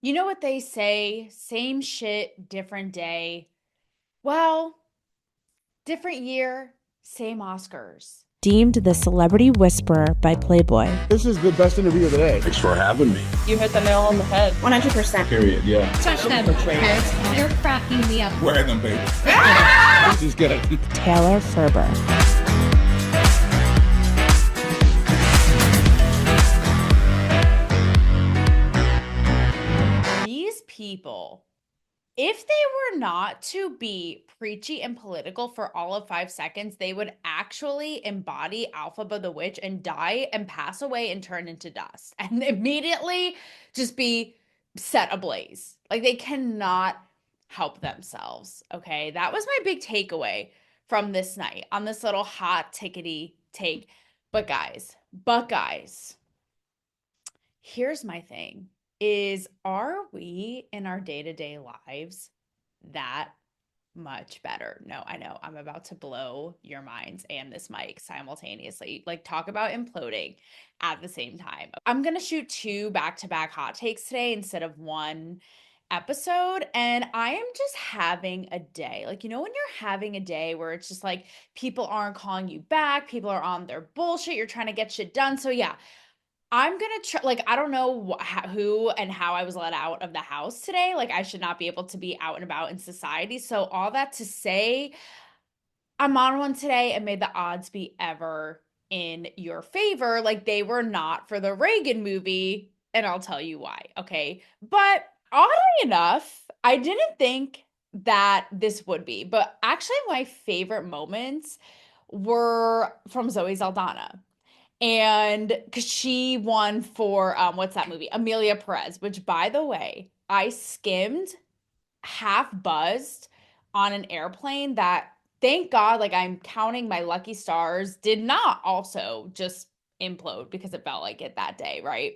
You know what they say? Same shit, different day. Well, different year, same Oscars. Deemed the Celebrity Whisperer by Playboy. This is the best interview of the day. Thanks for having me. You hit the nail on the head. 100%. Period, yeah. Touch them. You're cracking me up. Wear them, baby. She's good. Taylor Ferber. These people, if they were not to be preachy and political for all of 5 seconds, they would actually embody Alphaba the Witch and die and pass away and turn into dust and immediately just be set ablaze. Like they cannot help themselves. Okay. That was my big takeaway from this night on this little hot tickety take. But guys, here's my thing is, are we in our day-to-day lives that much better? No, I know I'm about to blow your minds and this mic simultaneously. Like, talk about imploding at the same time. I'm gonna shoot 2 back-to-back hot takes today instead of 1 episode, and I am just having a day. Like, you know, when you're having a day where it's just like people aren't calling you back, people are on their bullshit, you're trying to get shit done. So yeah, I'm gonna try. Like, I don't know who and how I was let out of the house today. Like, I should not be able to be out and about in society. So all that to say, I'm on one today, and may the odds be ever in your favor. Like, they were not for the Reagan movie, and I'll tell you why. Okay, but oddly enough, I didn't think that this would be. But actually, my favorite moments were from Zoe Saldana. And because she won for what's that movie? Amelia Perez, which, by the way, I skimmed, half buzzed on an airplane that, thank God, like I'm counting my lucky stars, did not also just implode because it felt like it that day, right?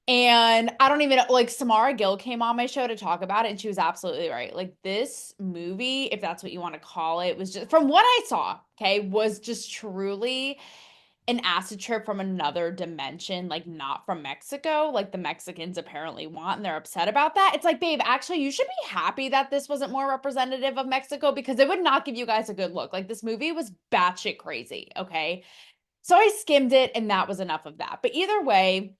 And I don't even know, like Samara Gill came on my show to talk about it, and she was absolutely right. Like, this movie, if that's what you want to call it, was just, from what I saw, okay, was just truly an acid trip from another dimension, like not from Mexico, like the Mexicans apparently want, and they're upset about that. It's like, babe, actually, you should be happy that this wasn't more representative of Mexico, because it would not give you guys a good look. Like, this movie was batshit crazy, okay? So I skimmed it, and that was enough of that. But either way,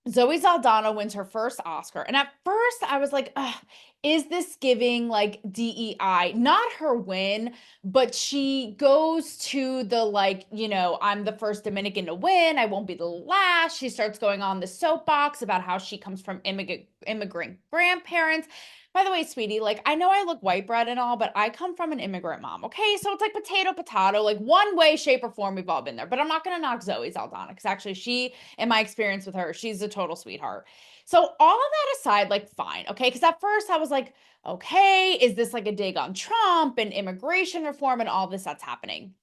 Zoe Saldana wins her first Oscar. And at first I was like, ugh, is this giving like DEI? Not her win, but she goes to the like, you know, I'm the first Dominican to win. I won't be the last. She starts going on the soapbox about how she comes from immigrant grandparents. By the way, sweetie, like, I know I look white bread and all, but I come from an immigrant mom, okay? So it's like potato, like one way, shape, or form, we've all been there. But I'm not going to knock Zoe Saldana, because actually she, in my experience with her, she's a total sweetheart. So all of that aside, like, fine, okay? Because at first I was like, okay, is this like a dig on Trump and immigration reform and all this that's happening?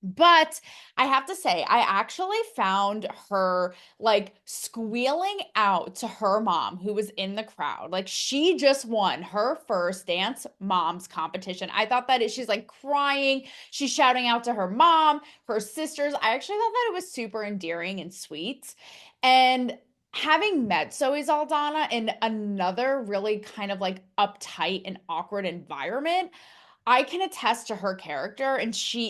But I have to say, I actually found her like squealing out to her mom who was in the crowd. Like, she just won her first Dance Moms competition. I thought that she's like crying. She's shouting out to her mom, her sisters. I actually thought that it was super endearing and sweet. And having met Zoe Saldana in another really kind of like uptight and awkward environment, I can attest to her character, and she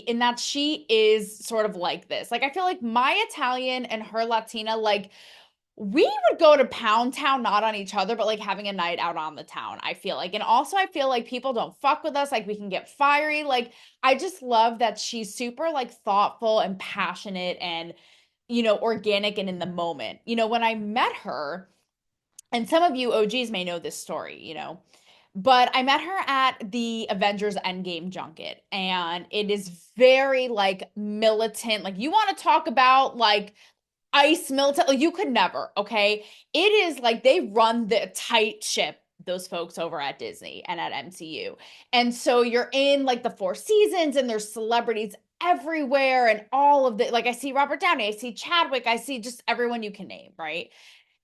is sort of like this. Like, I feel like my Italian and her Latina, like, we would go to Pound Town, not on each other, but like having a night out on the town, I feel like. And also I feel like people don't fuck with us, like we can get fiery. Like, I just love that she's super like thoughtful and passionate and, you know, organic and in the moment. You know, when I met her, and some of you OGs may know this story, you know, but I met her at the Avengers Endgame junket, and it is very like militant. Like, you want to talk about like ice militant, like, you could never, okay? It is like they run the tight ship, those folks over at Disney and at MCU. And so you're in like the Four Seasons, and there's celebrities everywhere, and all of the, like, I see Robert Downey, I see Chadwick, I see just everyone you can name, right?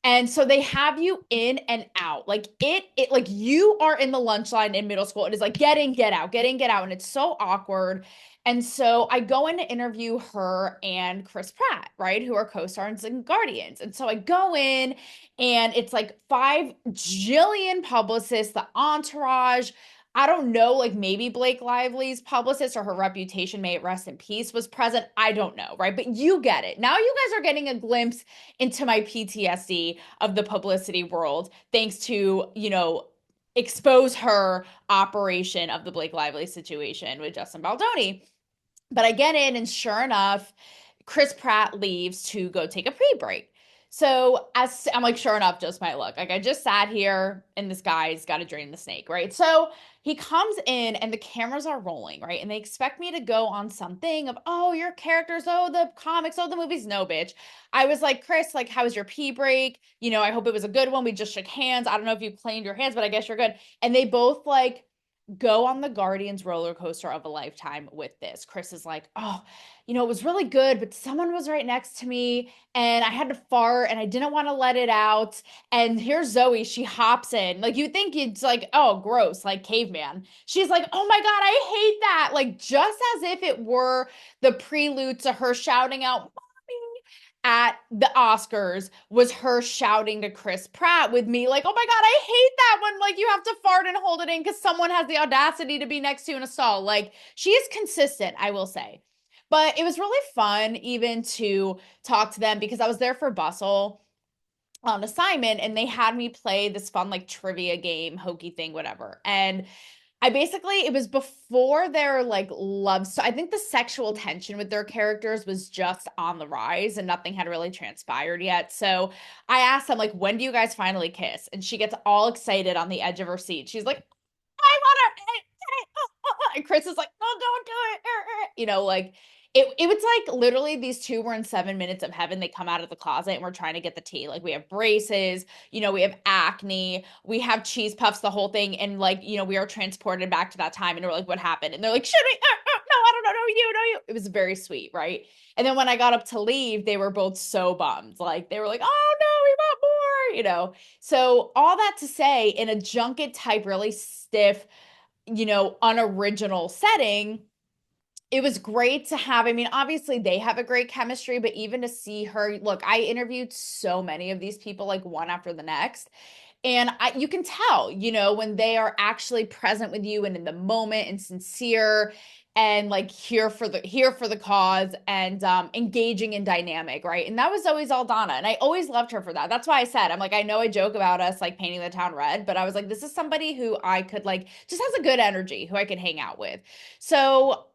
And so they have you in and out. Like, it like you are in the lunch line in middle school. It is like get in, get out, get in, get out. And it's so awkward. And so I go in to interview her and Chris Pratt, right, who are co-stars in Guardians. And so I go in and it's like 5 jillion publicists, the entourage. I don't know, like maybe Blake Lively's publicist or her reputation, may it rest in peace, was present. I don't know, right? But you get it. Now you guys are getting a glimpse into my PTSD of the publicity world, thanks to, expose her operation of the Blake Lively situation with Justin Baldoni. But I get in, and sure enough, Chris Pratt leaves to go take a pre-break. So as I'm like, sure enough, just my luck. Like I just sat here and this guy's got to drain the snake, right? So he comes in and the cameras are rolling, right? And they expect me to go on something of, oh, your characters, oh, the comics, oh, the movies. No, bitch. I was like, Chris, like, how was your pee break? I hope it was a good one. We just shook hands. I don't know if you cleaned your hands, but I guess you're good. And they both like go on the Guardians roller coaster of a lifetime with this. Chris is like, oh, it was really good, but someone was right next to me and I had to fart and I didn't want to let it out. And here's Zoe, she hops in. Like you think it's like, oh, gross, like caveman. She's like, oh my God, I hate that. Like just as if it were the prelude to her shouting out, at the Oscars was her shouting to Chris Pratt with me, like, oh my God, I hate that when like you have to fart and hold it in because someone has the audacity to be next to you in a stall. Like she is consistent, I will say. But it was really fun even to talk to them because I was there for Bustle on assignment and they had me play this fun like trivia game, hokey thing, whatever. And it was before their like love. So I think the sexual tension with their characters was just on the rise and nothing had really transpired yet. So I asked them, like, when do you guys finally kiss? And she gets all excited on the edge of her seat. She's like, I want to. And Chris is like, oh, don't do it. Like it was like literally these two were in 7 minutes of heaven. They come out of the closet and we're trying to get the tea. Like we have braces, we have acne, we have cheese puffs, the whole thing. And like, we are transported back to that time and we're like, what happened? And they're like, should we? No, I don't know. No, you, no, you. It was very sweet, right? And then when I got up to leave, they were both so bummed. Like they were like, oh no, we want more. So all that to say, in a junket type, really stiff, unoriginal setting, it was great to have. I mean, obviously they have a great chemistry, but even to see her, look, I interviewed so many of these people, like one after the next. And you can tell, when they are actually present with you and in the moment and sincere and like here for the cause and engaging in dynamic, right? And that was always Aldana. And I always loved her for that. That's why I said, I'm like, I know I joke about us like painting the town red, but I was like, this is somebody who I could like just has a good energy, who I could hang out with. So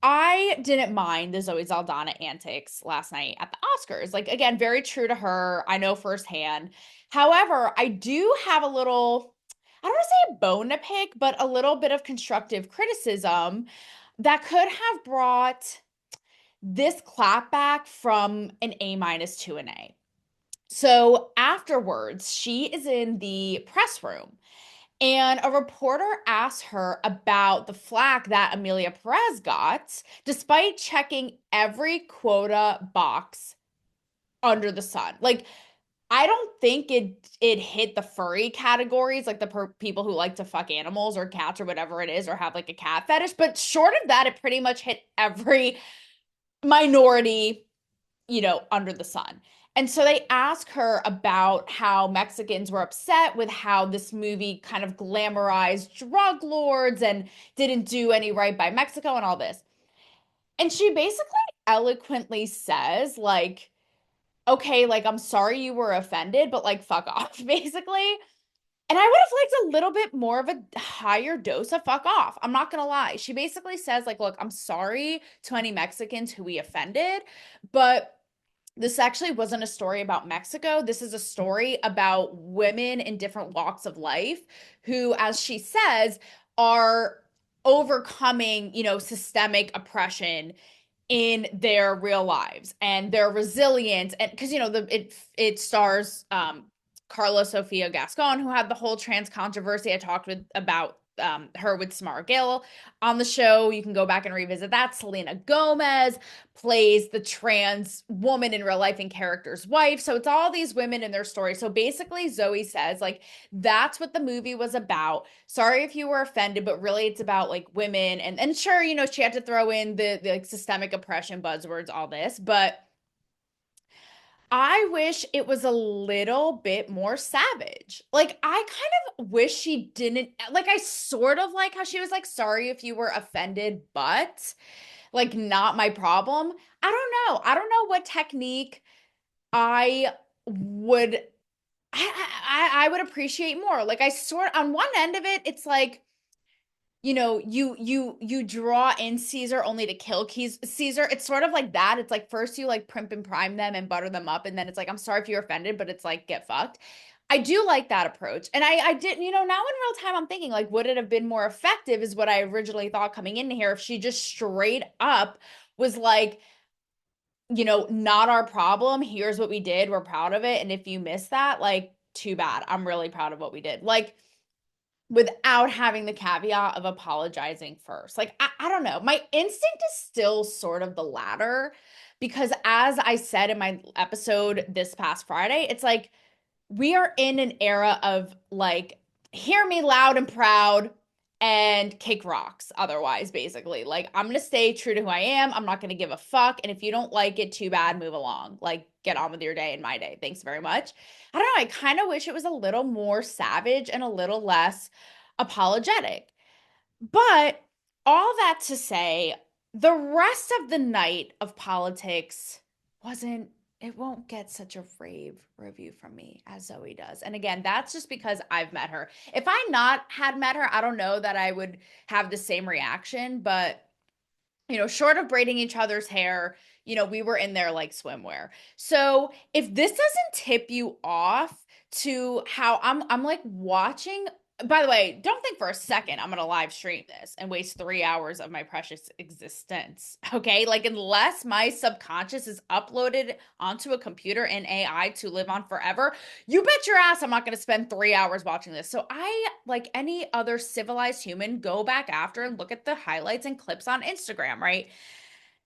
I didn't mind the Zoe Saldana antics last night at the Oscars. Like, again, very true to her. I know firsthand. However, I do have a little, I don't want to say a bone to pick, but a little bit of constructive criticism that could have brought this clapback from an A minus to an A. So afterwards, she is in the press room and a reporter asked her about the flack that Amelia Perez got, despite checking every quota box under the sun. Like, I don't think it hit the furry categories, like the people who like to fuck animals or cats or whatever it is, or have like a cat fetish. But short of that, it pretty much hit every minority, under the sun. And so they ask her about how Mexicans were upset with how this movie kind of glamorized drug lords and didn't do any right by Mexico and all this. And she basically eloquently says, like, okay, like, I'm sorry you were offended, but like, fuck off, basically. And I would have liked a little bit more of a higher dose of fuck off. I'm not going to lie. She basically says, like, look, I'm sorry to any Mexicans who we offended, but this actually wasn't a story about Mexico. This is a story about women in different walks of life who, as she says, are overcoming, systemic oppression in their real lives and their resilience. And because, it stars Carla Sofia Gascon, who had the whole trans controversy I talked about her with Samara Gill on the show. You can go back and revisit that. Selena Gomez plays the trans woman in real life and character's wife. So it's all these women in their story. So basically, Zoe says, like, that's what the movie was about. Sorry if you were offended, but really it's about like women. And sure, you know, she had to throw in the like systemic oppression buzzwords, all this, but I wish it was a little bit more savage. Like, I kind of wish she didn't, like, I sort of like how she was like, sorry if you were offended, but like, not my problem. I don't know. I don't know what technique I would, I would appreciate more. Like, on one end of it, it's like, you know, you draw in Caesar only to kill Caesar. It's sort of like that. It's like first you like primp and prime them and butter them up, and then it's like, I'm sorry if you're offended, but it's like, get fucked. I do like that approach. And I didn't, you know, now in real time I'm thinking like, would it have been more effective is what I originally thought coming in here if she just straight up was like, you know, not our problem. Here's what we did. We're proud of it. And if you miss that, like, too bad. I'm really proud of what we did. Like, without having the caveat of apologizing first. Like, I don't know. My instinct is still sort of the latter because, as I said in my episode this past Friday, it's like we are in an era of like, hear me loud and proud and kick rocks otherwise, basically. Like, I'm gonna stay true to who I am. I'm not gonna give a fuck. And if you don't like it, too bad, move along. Like, get on with your day and my day. Thanks very much. I don't know. I kind of wish it was a little more savage and a little less apologetic. But all that to say, the rest of the night of politics wasn't, it won't get such a rave review from me as Zoe does. And again, that's just because I've met her. If I not had met her, I don't know that I would have the same reaction, but you know, short of braiding each other's hair, you know, we were in there like swimwear. So if this doesn't tip you off to how I'm like watching, by the way, don't think for a second I'm gonna live stream this and waste 3 hours of my precious existence. Okay. Like, unless my subconscious is uploaded onto a computer and AI to live on forever, you bet your ass I'm not gonna spend 3 hours watching this. So I, like any other civilized human, go back after and look at the highlights and clips on Instagram, right?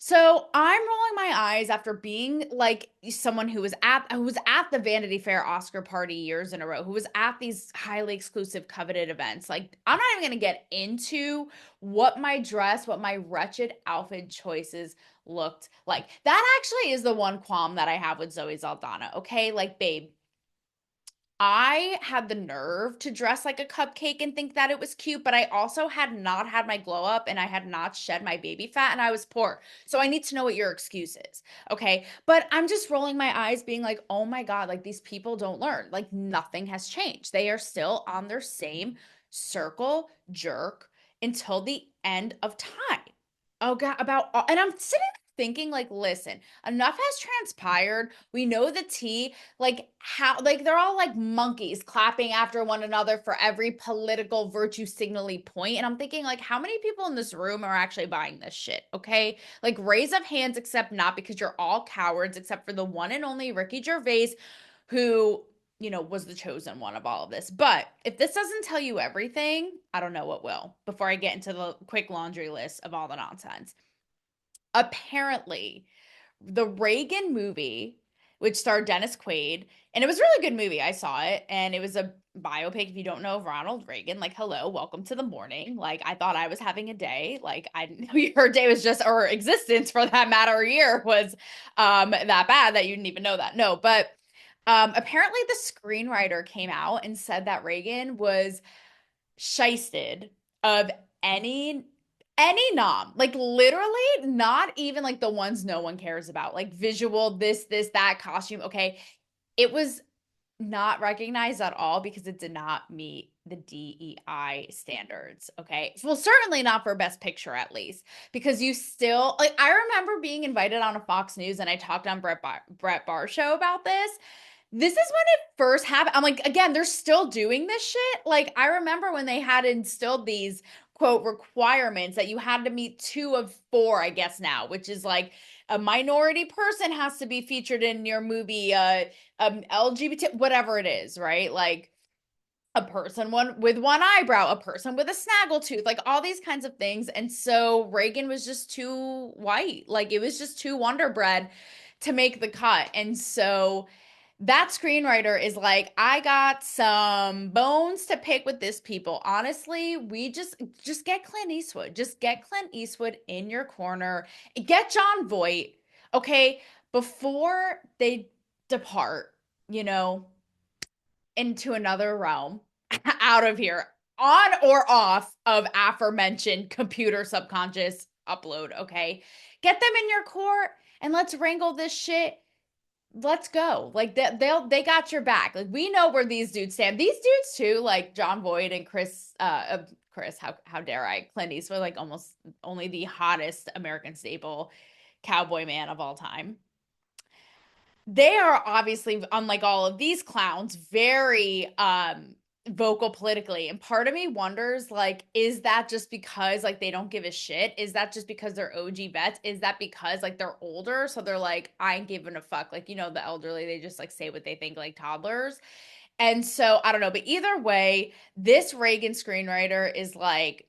So I'm rolling my eyes after being like someone who was at the Vanity Fair Oscar party years in a row, who was at these highly exclusive coveted events. Like, I'm not even going to get into what my wretched outfit choices looked like. That actually is the one qualm that I have with Zoe Saldana. Okay, like, babe, I had the nerve to dress like a cupcake and think that it was cute, but I also had not had my glow up and I had not shed my baby fat and I was poor. So I need to know what your excuse is. Okay. But I'm just rolling my eyes, being like, oh my God, like, these people don't learn. Like, nothing has changed. They are still on their same circle jerk until the end of time. Oh God, and I'm sitting there thinking, like, listen, enough has transpired. We know the tea. Like, how, like, they're all like monkeys clapping after one another for every political virtue signally point. And I'm thinking, like, how many people in this room are actually buying this shit? Okay. Like, raise of hands, except not, because you're all cowards, except for the one and only Ricky Gervais, who, you know, was the chosen one of all of this. But if this doesn't tell you everything, I don't know what will, before I get into the quick laundry list of all the nonsense. Apparently, the Reagan movie, which starred Dennis Quaid, and it was a really good movie. I saw it, and it was a biopic. If you don't know of Ronald Reagan, like, hello, welcome to the morning. Like, I thought I was having a day. Like, I didn't know your day was just, or existence for that matter, or year was that bad that you didn't even know that. No, but apparently the screenwriter came out and said that Reagan was shysted of any nom, like, literally not even like the ones no one cares about, like visual, this that costume. Okay, it was not recognized at all because it did not meet the DEI standards. Okay, well, certainly not for best picture, at least, because you still, like, I remember being invited on a Fox News and I talked on Brett Barr's show about this. This is when it first happened. I'm like, again, they're still doing this shit. Like, I remember when they had instilled these quote requirements that you had to meet 2 of 4, I guess now, which is like a minority person has to be featured in your movie, LGBT, whatever it is, right? Like, a person with one eyebrow, a person with a snaggle tooth, like all these kinds of things. And so Reagan was just too white. Like it was just too Wonder Bread to make the cut. And so that screenwriter is like, I got some bones to pick with this people. Honestly, we just get Clint Eastwood. Just get Clint Eastwood in your corner. Get John Voight, okay? Before they depart, you know, into another realm, out of here, on or off of aforementioned computer subconscious upload, okay? Get them in your court and let's wrangle this shit. Let's go. Like they got your back. Like we know where these dudes stand. These dudes too, like John Voight and Chris, how dare I? Clint Eastwood, like almost only the hottest American staple cowboy man of all time. They are obviously, unlike all of these clowns, very vocal politically. And part of me wonders, like, is that just because like they don't give a shit? Is that just because they're OG vets? Is that because like they're older, so they're like, I ain't giving a fuck? Like, you know, the elderly, they just like say what they think like toddlers. And so I don't know, but either way, this Reagan screenwriter is like,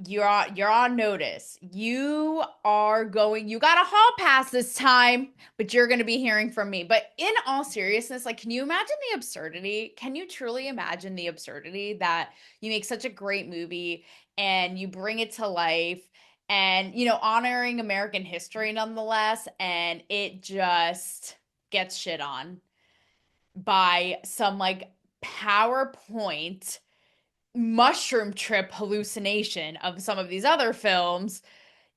you're on notice. You got a hall pass this time, but you're going to be hearing from me. But in all seriousness, like, can you imagine the absurdity? Can you truly imagine the absurdity that you make such a great movie and you bring it to life and, you know, honoring American history nonetheless, and it just gets shit on by some like PowerPoint mushroom trip hallucination of some of these other films,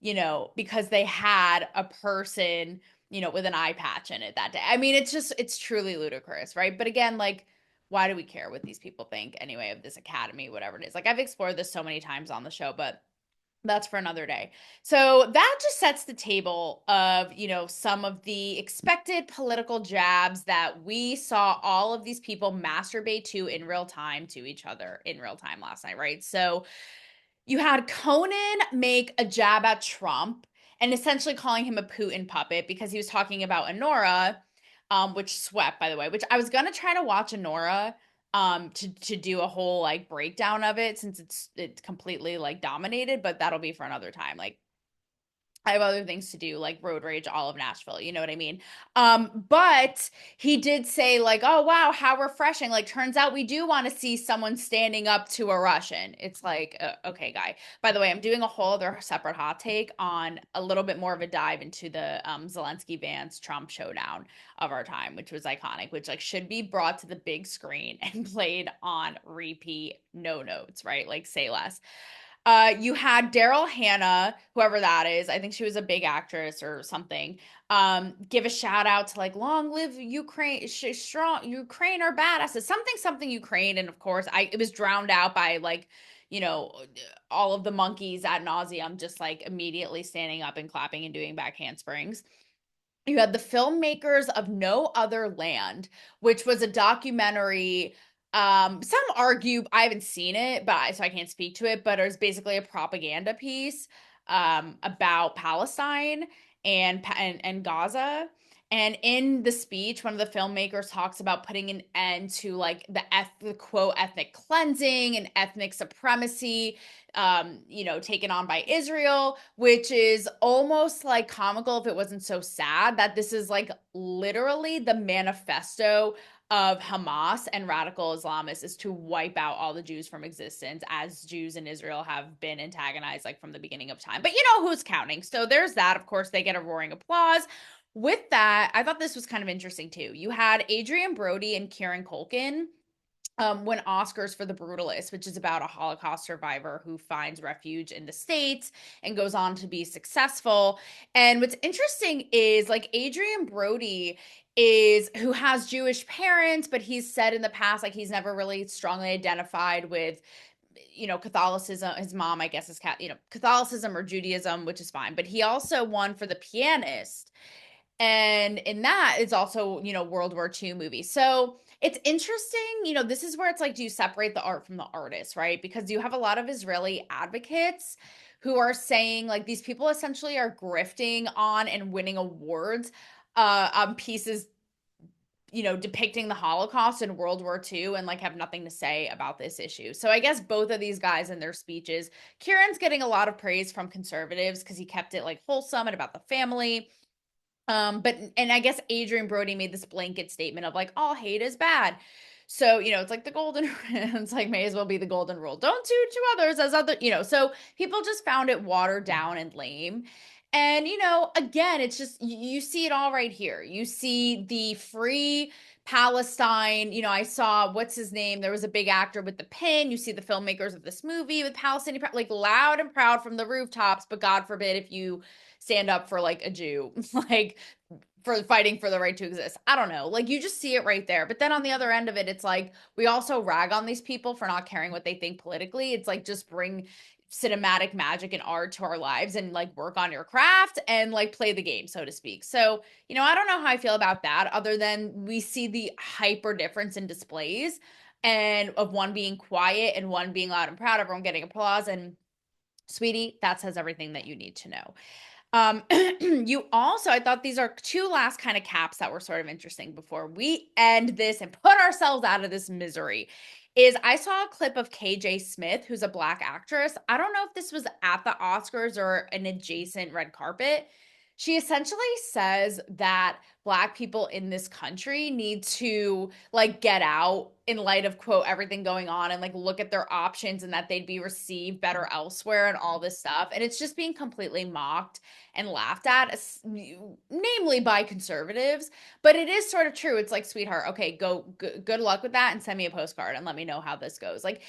you know, because they had a person, you know, with an eye patch in it that day. I mean, it's truly ludicrous, right? But again, like, why do we care what these people think anyway of this academy, whatever it is? Like, I've explored this so many times on the show, but that's for another day. So that just sets the table of, you know, some of the expected political jabs that we saw all of these people masturbate to in real time to each other in real time last night, right? So you had Conan make a jab at Trump and essentially calling him a Putin puppet because he was talking about Honora, which swept, by the way, which I was gonna try to watch Honora to do a whole like breakdown of it since it's completely like dominated, but that'll be for another time. Like I have other things to do, like road rage all of Nashville. You know what I mean? But he did say, like, oh, wow, how refreshing. Like, turns out we do want to see someone standing up to a Russian. It's like, okay, guy. By the way, I'm doing a whole other separate hot take on a little bit more of a dive into the Zelensky Vance Trump showdown of our time, which was iconic, which like should be brought to the big screen and played on repeat, no notes, right? Like, say less. You had Daryl Hannah, whoever that is. I think she was a big actress or something. Give a shout out to like "Long live Ukraine, strong Ukraine are badasses," something Ukraine, and of course, it was drowned out by like, you know, all of the monkeys ad nauseum, just like immediately standing up and clapping and doing back handsprings. You had the filmmakers of No Other Land, which was a documentary. Some argue I haven't seen it, so I can't speak to it, but it was basically a propaganda piece about Palestine and Gaza. And in the speech, one of the filmmakers talks about putting an end to like the quote ethnic cleansing and ethnic supremacy, you know, taken on by Israel, which is almost like comical if it wasn't so sad that this is like literally the manifesto of Hamas and radical Islamists is to wipe out all the Jews from existence, as Jews in Israel have been antagonized like from the beginning of time. But you know who's counting. So there's that. Of course, they get a roaring applause. With that, I thought this was kind of interesting too. You had Adrian Brody and Kieran Culkin win Oscars for The Brutalist, which is about a Holocaust survivor who finds refuge in the States and goes on to be successful. And what's interesting is like Adrian Brody is who has Jewish parents, but he's said in the past like he's never really strongly identified with, you know, Catholicism. His mom, I guess, is you know, Catholicism or Judaism, which is fine. But he also won for The Pianist, and in that it's also, you know, World War II movie. So it's interesting, you know, this is where it's like, do you separate the art from the artist, right? Because you have a lot of Israeli advocates who are saying like these people essentially are grifting on and winning awards on pieces depicting the Holocaust and World War II and like have nothing to say about this issue. So I guess both of these guys in their speeches, Kieran's getting a lot of praise from conservatives because he kept it like wholesome and about the family. But and I guess Adrian Brody made this blanket statement of like all hate is bad. So, it's like the golden it's like may as well be the golden rule. Don't do to others as so people just found it watered down and lame. And again, it's just you see it all right here. You see the free Palestine, I saw what's his name? There was a big actor with the pin. You see the filmmakers of this movie with Palestinian like loud and proud from the rooftops, but God forbid if you stand up for like a Jew, like for fighting for the right to exist. I don't know. Like you just see it right there. But then on the other end of it, it's like we also rag on these people for not caring what they think politically. It's like just bring cinematic magic and art to our lives and like work on your craft and like play the game, so to speak. So, I don't know how I feel about that other than we see the hyper difference in displays and of one being quiet and one being loud and proud, everyone getting applause. And sweetie, that says everything that you need to know. I thought these are two last kind of caps that were sort of interesting before we end this and put ourselves out of this misery. Is I saw a clip of KJ Smith, who's a Black actress. I don't know if this was at the Oscars or an adjacent red carpet. She essentially says that Black people in this country need to like get out in light of quote everything going on and like look at their options and that they'd be received better elsewhere and all this stuff. And it's just being completely mocked and laughed at, namely by conservatives. But it is sort of true. It's like, sweetheart, okay, good luck with that and send me a postcard and let me know how this goes. Like,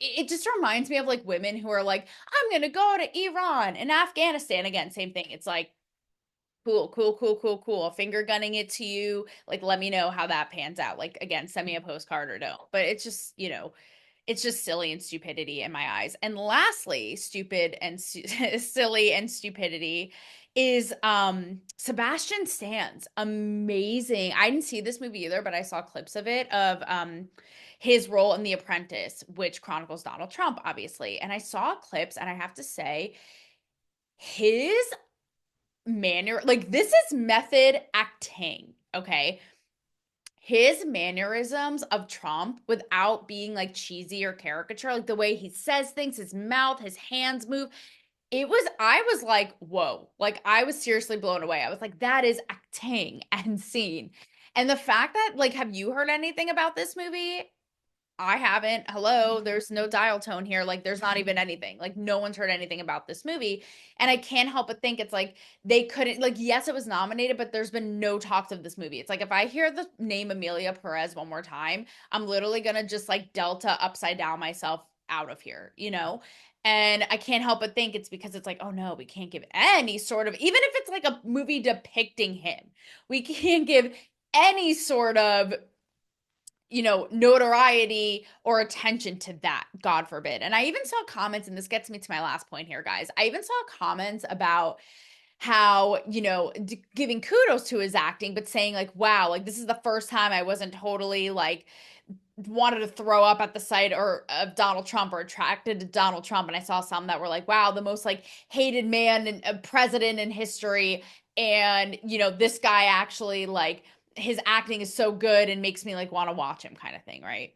it just reminds me of like women who are like, I'm going to go to Iran and Afghanistan again. Same thing. It's like, cool. Finger gunning it to you. Like, let me know how that pans out. Like, again, send me a postcard or don't. But it's just, it's just silly and stupidity in my eyes. And lastly, stupid and silly and stupidity is Sebastian Stan's amazing. I didn't see this movie either, but I saw clips of it of his role in The Apprentice, which chronicles Donald Trump, obviously. And I saw clips, and I have to say, his manner, like this is method acting, okay? His mannerisms of Trump without being like cheesy or caricature, like the way he says things, his mouth, his hands move. I was like, whoa, like I was seriously blown away. I was like, that is acting and scene. And the fact that, like, have you heard anything about this movie? I haven't. Hello, there's no dial tone here. Like, there's not even anything. Like, no one's heard anything about this movie. And I can't help but think it's like they couldn't, like, yes, it was nominated, but there's been no talks of this movie. It's like if I hear the name Amelia Perez one more time, I'm literally gonna just like Delta upside down myself out of here, And I can't help but think it's because it's like, oh no, we can't give any sort of, even if it's like a movie depicting him, we can't give any sort of notoriety or attention to that, God forbid. And I even saw comments, and this gets me to my last point here, guys. I even saw comments about how, giving kudos to his acting, but saying like, wow, like this is the first time I wasn't totally like wanted to throw up at the sight or of Donald Trump or attracted to Donald Trump. And I saw some that were like, wow, the most like hated man and president in history. And, this guy actually like his acting is so good and makes me like want to watch him kind of thing, right?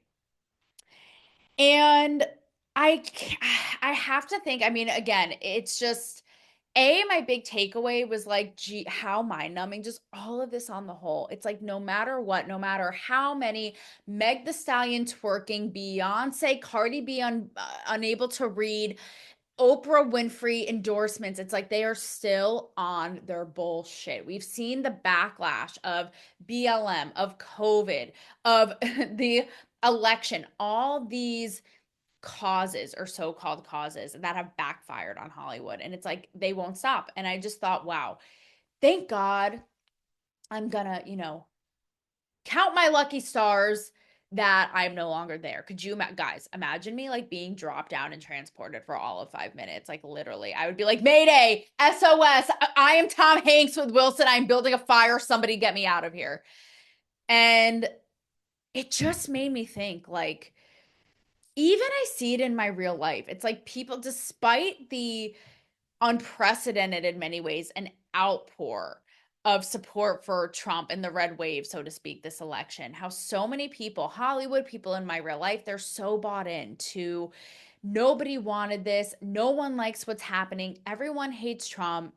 And I I have to think, I mean, again, it's just my big takeaway was like, gee, how mind numbing, just all of this on the whole. It's like, no matter what, no matter how many Meg the Stallion twerking, Beyonce, Cardi B unable to read, Oprah Winfrey endorsements, it's like they are still on their bullshit. We've seen the backlash of BLM, of COVID, of the election, all these causes or so-called causes that have backfired on Hollywood. And it's like they won't stop. And I just thought, wow, thank God I'm gonna, count my lucky stars that I'm no longer there. Could you, guys, imagine me like being dropped down and transported for all of 5 minutes? Like literally, I would be like, Mayday, SOS. I am Tom Hanks with Wilson. I'm building a fire. Somebody get me out of here. And it just made me think like, even I see it in my real life. It's like people, despite the unprecedented in many ways, an outpour of support for Trump and the red wave, so to speak, this election. How so many people, Hollywood people in my real life, they're so bought into nobody wanted this. No one likes what's happening. Everyone hates Trump.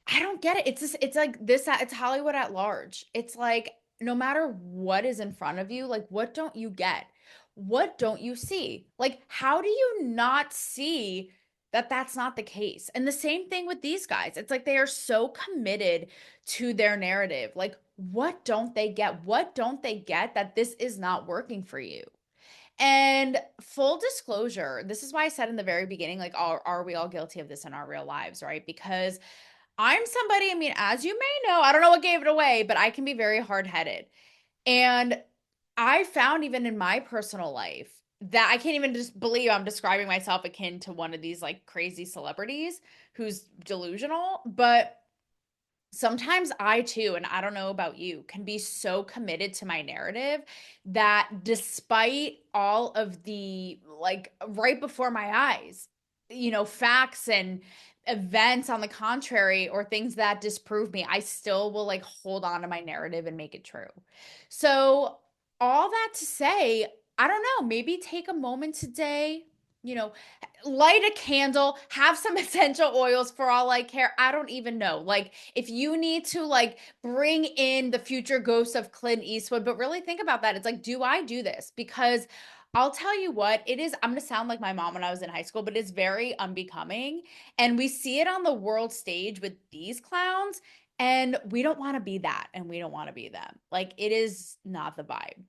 I don't get it. It's just, it's like this, it's Hollywood at large. It's like no matter what is in front of you, like what don't you get? What don't you see? Like, how do you not see that that's not the case? And the same thing with these guys. It's like they are so committed to their narrative. Like, what don't they get? What don't they get that this is not working for you? And full disclosure, this is why I said in the very beginning, like, are we all guilty of this in our real lives, right? Because I'm somebody, I mean, as you may know, I don't know what gave it away, but I can be very hard-headed. And I found even in my personal life that I can't even just believe I'm describing myself akin to one of these like crazy celebrities who's delusional, but sometimes I too, and I don't know about you, can be so committed to my narrative that despite all of the like right before my eyes, facts and events on the contrary or things that disprove me, I still will like hold on to my narrative and make it true. So, all that to say, I don't know, maybe take a moment today, you know, light a candle, have some essential oils for all I care. I don't even know. Like if you need to like bring in the future ghost of Clint Eastwood, but really think about that. It's like, do I do this? Because I'll tell you what, it is, I'm going to sound like my mom when I was in high school, but it's very unbecoming. And we see it on the world stage with these clowns, and we don't want to be that, and we don't want to be them. Like it is not the vibe.